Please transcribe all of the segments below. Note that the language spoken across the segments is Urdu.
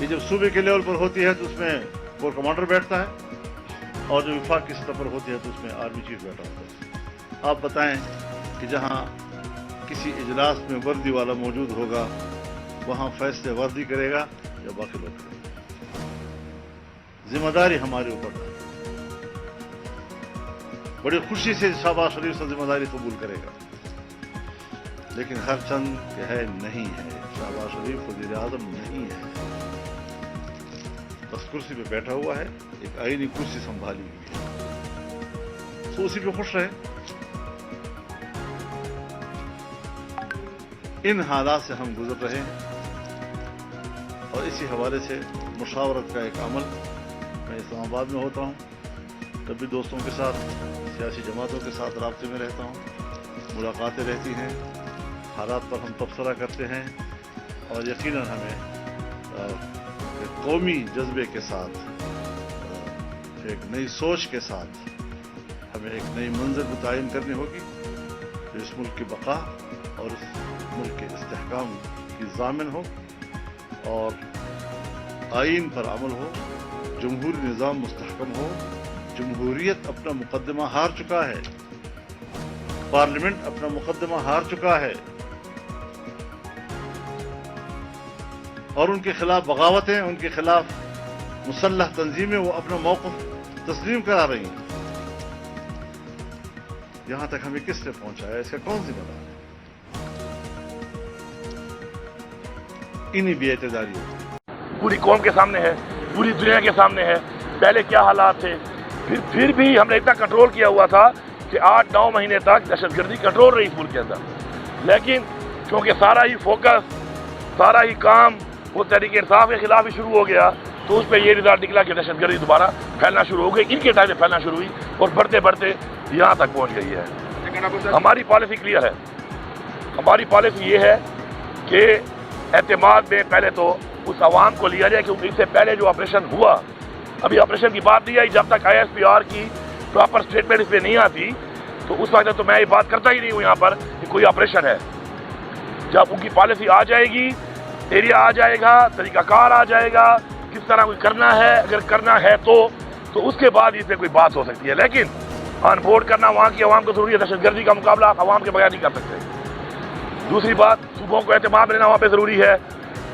یہ جب صوبے کے لیول پر ہوتی ہے تو اس میں کور کمانڈر بیٹھتا ہے، اور جو وفاق کی سطح پر ہوتی ہے تو اس میں آرمی چیف بیٹھا ہوتا ہے۔ آپ بتائیں کہ جہاں کسی اجلاس میں وردی والا موجود ہوگا وہاں فیصلے وردی کرے گا یا باقی لوگ کریں گے؟ ذمہ داری ہمارے اوپر ہے۔ بڑی خوشی سے شہباز شریف سے ذمہ داری قبول کرے گا، لیکن ہر چند کہ ہے نہیں ہے، شہباز شریف وزیر اعظم نہیں ہے، بس کرسی پہ بیٹھا ہوا ہے، ایک آئینی کرسی سنبھالی ہوئی ہے، تو اسی پہ خوش رہے۔ ان حالات سے ہم گزر رہے ہیں، اور اسی حوالے سے مشاورت کا ایک عمل میں اسلام آباد میں ہوتا ہوں، کبھی دوستوں کے ساتھ، سیاسی جماعتوں کے ساتھ رابطے میں رہتا ہوں، ملاقاتیں رہتی ہیں، حالات پر ہم تبصرہ کرتے ہیں، اور یقیناً ہمیں قومی جذبے کے ساتھ، ایک نئی سوچ کے ساتھ ہمیں ایک نئی منزل متعین کرنی ہوگی جو اس ملک کی بقا اور اس ملک کے استحکام کی ضامن ہو، اور آئین پر عمل ہو، جمہوری نظام مستحکم ہو۔ جمہوریت اپنا مقدمہ ہار چکا ہے، پارلیمنٹ اپنا مقدمہ ہار چکا ہے، اور ان کے خلاف بغاوتیں، ان کے خلاف مسلح تنظیمیں وہ اپنا موقف تسلیم کرا رہی ہیں۔ یہاں تک ہمیں کس نے پہنچایا، اس کا کون ذمہ دار ہے؟ انہی بے اعتداریوں پوری قوم کے سامنے ہے، پوری دنیا کے سامنے ہے۔ پہلے کیا حالات تھے، پھر بھی ہم نے اتنا کنٹرول کیا ہوا تھا کہ 8-9 مہینے تک دہشت گردی کنٹرول رہی اس ملک کے اندر، لیکن چونکہ سارا ہی فوکس، سارا ہی کام وہ تحریک انصاف کے خلاف ہی شروع ہو گیا، تو اس پہ یہ رزلٹ نکلا کہ دہشت گردی دوبارہ پھیلنا شروع ہو گئی، ان کے ٹائم میں پھیلنا شروع ہوئی، اور بڑھتے بڑھتے یہاں تک پہنچ گئی ہے۔ ہماری پالیسی کلیئر ہے، ہماری پالیسی یہ ہے کہ اعتماد میں پہلے تو اس عوام کو لیا جائے، کیونکہ اس سے پہلے جو آپریشن ہوا، ابھی آپریشن کی بات نہیں آئی، جب تک ISPR کی پراپر اسٹیٹمنٹ اس پہ نہیں آتی تو اس وقت تو میں یہ بات کرتا ہی نہیں ہوں یہاں پر کہ کوئی آپریشن ہے۔ جب ان کی پالیسی آ جائے گی، ایریا آ جائے گا، طریقہ کار آ جائے گا، کس طرح کوئی کرنا ہے، اگر کرنا ہے تو اس کے بعد اس پہ کوئی بات ہو سکتی ہے، لیکن آن بورڈ کرنا وہاں کی عوام کو ضروری ہے۔ دہشت گردی کا مقابلہ آپ عوام کے بغیر نہیں کر سکتے۔ دوسری بات، صوبوں کو اعتماد لینا وہاں پہ ضروری ہے،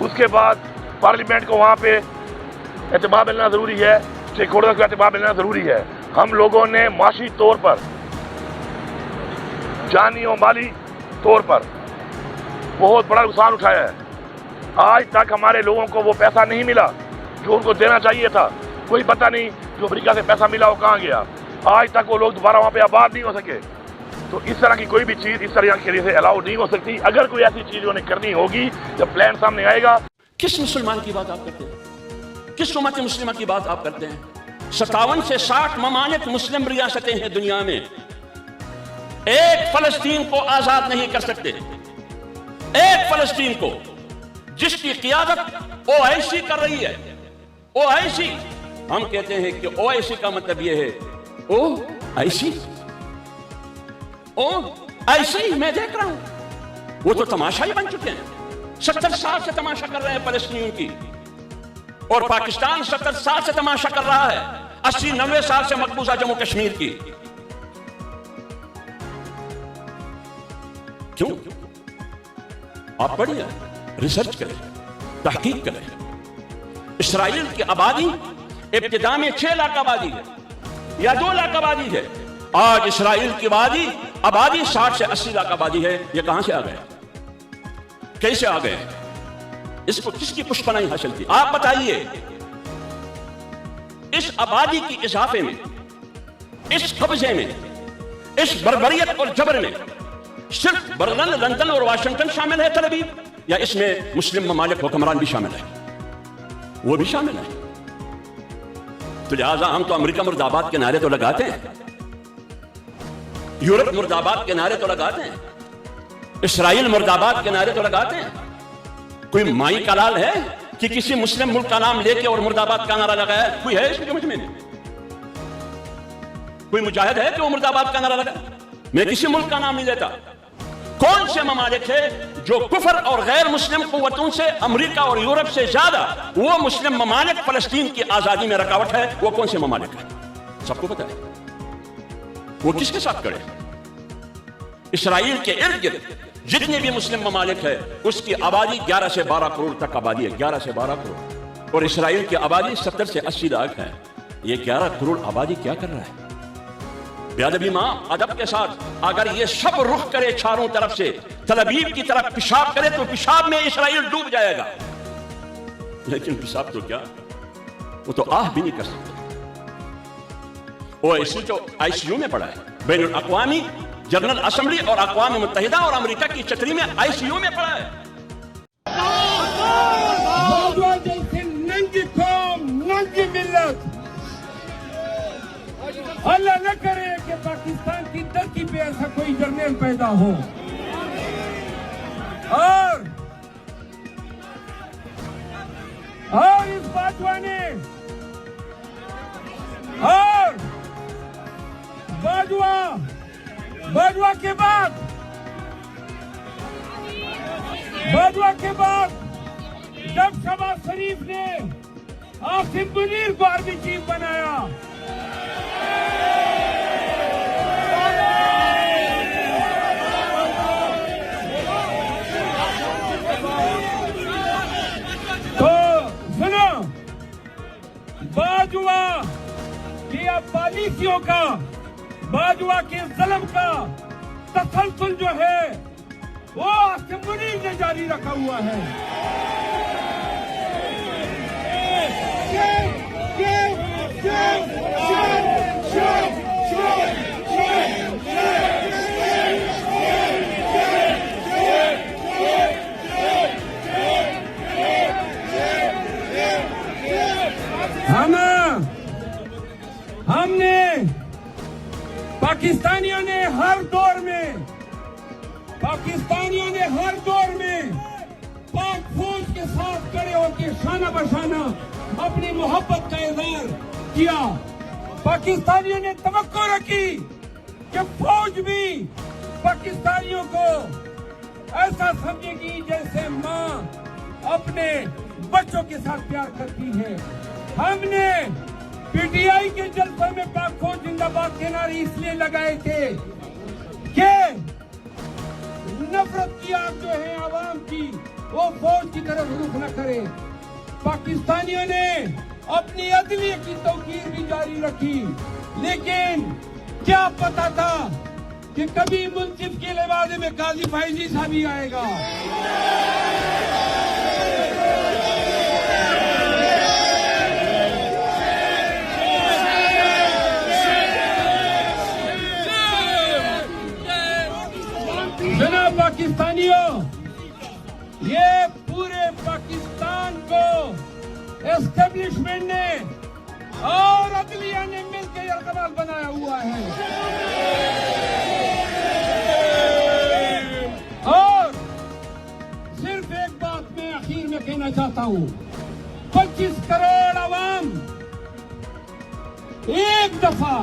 اس کے بعد پارلیمنٹ کو وہاں پہ اعتماد ملنا ضروری ہے، اسٹیک ہولڈر کو اعتماد ملنا ضروری ہے۔ ہم لوگوں نے معاشی طور پر، جانی و مالی طور پر بہت بڑا نقصان اٹھایا ہے۔ آج تک ہمارے لوگوں کو وہ پیسہ نہیں ملا جو ان کو دینا چاہیے تھا، کوئی پتہ نہیں جو امریکہ سے پیسہ ملا وہ کہاں گیا، آج تک وہ لوگ دوبارہ وہاں پہ آباد نہیں ہو سکے۔ تو اس طرح کی کوئی بھی چیز اس طرح کے لیے الاؤ نہیں ہو سکتی۔ اگر کوئی ایسی چیز انہیں کرنی ہوگی جب پلان سامنے آئے گا۔ کس مسلمان کی بات آپ کرتے ہیں؟ کس امت مسلمہ کی بات آپ کرتے ہیں؟ 57 سے 60 ممالک مسلم ریاستیں ہیں دنیا میں، ایک فلسطین کو آزاد نہیں کر سکتے، ایک فلسطین کو، جس کی قیادت OIC کر رہی ہے۔ OIC، ہم کہتے ہیں کہ OIC کا مطلب یہ ہے OIC میں دیکھ رہا ہوں، وہ تو تماشا ہی بن چکے ہیں۔ 70 سال سے تماشا کر رہے ہیں فلسطینیوں کی، اور پاکستان 70 سال سے تماشا کر رہا ہے، 80-90 سال سے مقبوضہ جموں کشمیر کی۔ کیوں؟ آپ پڑھیے، ریسرچ کریں، تحقیق کریں۔ اسرائیل کی آبادی ابتدا میں 6 لاکھ آبادی ہے یا 2 لاکھ آبادی ہے، آج اسرائیل کی آبادی 60 سے 80 لاکھ آبادی ہے۔ یہ کہاں سے آ گئے؟ کیسے آ گئے؟ اس کو کس کی پشپناہی حاصل تھی؟ آپ بتائیے۔ اس آبادی کی اضافے میں، اس قبضے میں، اس بربریت اور جبر میں صرف برلن، لندن اور واشنگٹن شامل ہے، تل ابیب، یا اس میں مسلم ممالک حکمران بھی شامل ہے؟ وہ بھی شامل ہے۔ تو لہٰذا ہم تو امریکہ مرد آباد کے نعرے تو لگاتے ہیں، یورپ مرد آباد کے نعرے تو لگاتے ہیں، اسرائیل مرد آباد کے نعرے تو لگاتے ہیں۔ کوئی مائی کا لال ہے کہ کسی مسلم ملک کا نام لے کے اور مرد آباد کا نعرہ لگایا؟ کوئی ہے اس کی سمجھ میں؟ کوئی مجاہد ہے کہ وہ مرد آباد کا نعرہ لگا؟ میں کسی ملک کا نام نہیں لیتا۔ کون سے ممالک ہے جو کفر اور غیر مسلم قوتوں سے امریکہ اور یورپ سے زیادہ وہ مسلم ممالک فلسطین کی آزادی میں رکاوٹ ہے؟ وہ کون سے ممالک ہیں؟ سب کو پتہ ہے۔ وہ کس کے ساتھ کھڑے؟ اسرائیل کے ارد گرد جتنے بھی مسلم ممالک ہے اس کی آبادی 11 سے 12 کروڑ تک آبادی ہے، 11 سے 12 کروڑ، اور اسرائیل کی آبادی 70 سے 80 لاکھ ہے۔ یہ 11 کروڑ آبادی کیا کر رہا ہے؟ بے ادبی ماں ادب کے ساتھ اگر یہ سب رخ کرے چاروں طرف سے، تل ابیب کی طرف پیشاب کرے تو پیشاب میں اسرائیل ڈوب جائے گا، لیکن پیشاب تو کیا، وہ تو آہ بھی نہیں کر سکتے۔ وہ آئی سی یو میں پڑا ہے، بین الاقوامی جنرل اسمبلی اور اقوام متحدہ اور امریکہ کی چتری میں آئی سی یو میں پڑا ہے۔ جیسے ننگی قوم، ننگی ملت، اللہ نہ کرے کہ پاکستان کی دھرتی پہ ایسا کوئی جرنیل پیدا ہو۔ اور اس باجوہ نے اور باجوہ کے بعد جب شہباز شریف نے آصف منیر کو آرمی چیف بنایا، تو سنو، باجوہ کی پالیسیوں کا، باجوہ کے ظلم کا تسلسل جو ہے وہ آصف منیر نے جاری رکھا ہوا ہے۔ ہم نے پاکستانیوں نے ہر دور میں پاک فوج کے ساتھ کھڑے ہو کے شانہ بشانہ اپنی محبت کا اظہار کیا۔ پاکستانیوں نے توقع رکھی کہ فوج بھی پاکستانیوں کو ایسا سمجھے گی جیسے ماں اپنے بچوں کے ساتھ پیار کرتی ہے۔ ہم نے پی ٹی آئی کے جلسے میں پاک فوج زندہ باد کے نعرے اس لیے لگائے تھے کہ نفرت کی آگ جو ہے عوام کی وہ فوج کی طرف رخ نہ کرے۔ پاکستانیوں نے اپنی عدلیہ کی توقیر بھی جاری رکھی، لیکن کیا پتا تھا کہ کبھی منصف کے لبادے میں قاضی فائزی صاحب بھی آئے گا۔ جناب پاکستانیوں، یہ پورے پاکستان کو اسٹیبلشمنٹ نے اور عدلیہ نے مل کے یرغمال بنایا ہوا ہے، اور صرف ایک بات میں آخر میں کہنا چاہتا ہوں، 25 کروڑ عوام ایک دفعہ،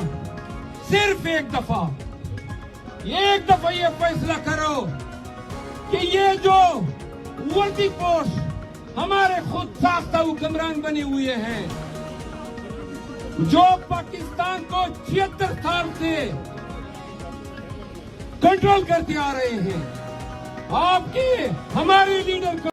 صرف ایک دفعہ یہ فیصلہ کرو کہ یہ جو وردی پوش ہمارے خود ساختہ حکمران بنے ہوئے ہیں، جو پاکستان کو 76 سال سے کنٹرول کرتے آ رہے ہیں، آپ کے ہمارے لیڈر کو